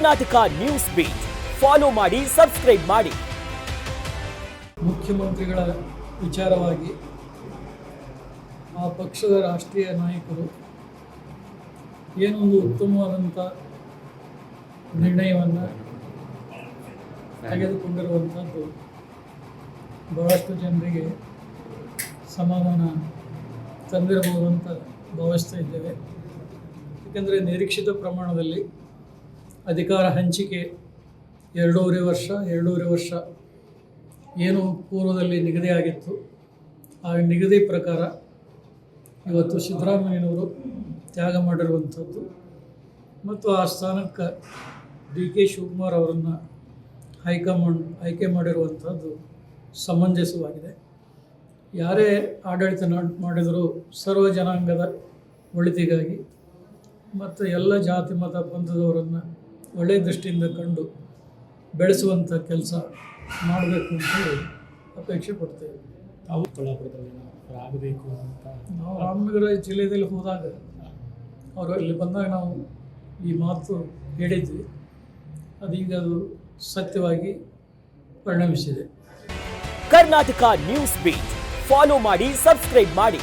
Karnataka news beet follow ಮಾಡಿ, subscribe ಮಾಡಿ. ಮುಖ್ಯಮಂತ್ರಿಗಳ ವಿಚಾರವಾಗಿ ಆ ಪಕ್ಷದ ರಾಷ್ಟ್ರೀಯ ನಾಯಕರು ಏನೊಂದು ಉತ್ತಮವಾದಂಥ ನಿರ್ಣಯವನ್ನು ತೆಗೆದುಕೊಂಡಿರುವಂಥದ್ದು ಬಹಳಷ್ಟು ಜನರಿಗೆ ಸಮಾಧಾನ ತಂದಿರಬಹುದು ಅಂತ ಭಾವಿಸ್ತಾ ಇದ್ದೇವೆ. ಏಕೆಂದರೆ ನಿರೀಕ್ಷಿತ ಪ್ರಮಾಣದಲ್ಲಿ ಅಧಿಕಾರ ಹಂಚಿಕೆ ಎರಡೂವರೆ ವರ್ಷ ಏನು ಪೂರ್ವದಲ್ಲಿ ನಿಗದಿಯಾಗಿತ್ತು, ಆ ನಿಗದಿ ಪ್ರಕಾರ ಇವತ್ತು ಸಿದ್ದರಾಮಯ್ಯನವರು ತ್ಯಾಗ ಮಾಡಿರುವಂಥದ್ದು ಮತ್ತು ಆ ಸ್ಥಾನಕ್ಕೆ ಡಿ.ಕೆ. ಶಿವಕುಮಾರ್ ಅವರನ್ನು ಹೈಕಮಾಂಡ್ ಆಯ್ಕೆ ಮಾಡಿರುವಂಥದ್ದು ಸಮಂಜಸವಾಗಿದೆ. ಯಾರೇ ಆಡಳಿತ ಮಾಡಿದರೂ ಸರ್ವ ಜನಾಂಗದ ಒಳಿತಿಗಾಗಿ ಮತ್ತು ಎಲ್ಲ ಜಾತಿ ಮತ ಪಂಥದವರನ್ನು ಒಳ್ಳೆಯ ದೃಷ್ಟಿಯಿಂದ ಕಂಡು ಬೆಳೆಸುವಂಥ ಕೆಲಸ ಮಾಡಬೇಕು ಅಂತೇಳಿ ಅಪೇಕ್ಷೆ ಪಡ್ತೇವೆ. ತಾವು ಕೊಲ್ಲಾಪುರದಲ್ಲಿ ಆಗಬೇಕು ಅಂತ ನಾವು ರಾಮನಗರ ಜಿಲ್ಲೆಯಲ್ಲಿ ಹೋದಾಗ ಅವರು ಇಲ್ಲಿ ಬಂದಾಗ ನಾವು ಈ ಮಾತು ಹೇಳಿದ್ವಿ. ಅದೀಗ ಅದು ಸತ್ಯವಾಗಿ ಪರಿಣಮಿಸಿದೆ. ಕರ್ನಾಟಕ ನ್ಯೂಸ್ ಬೀಟ್ ಫಾಲೋ ಮಾಡಿ, ಸಬ್ಸ್ಕ್ರೈಬ್ ಮಾಡಿ.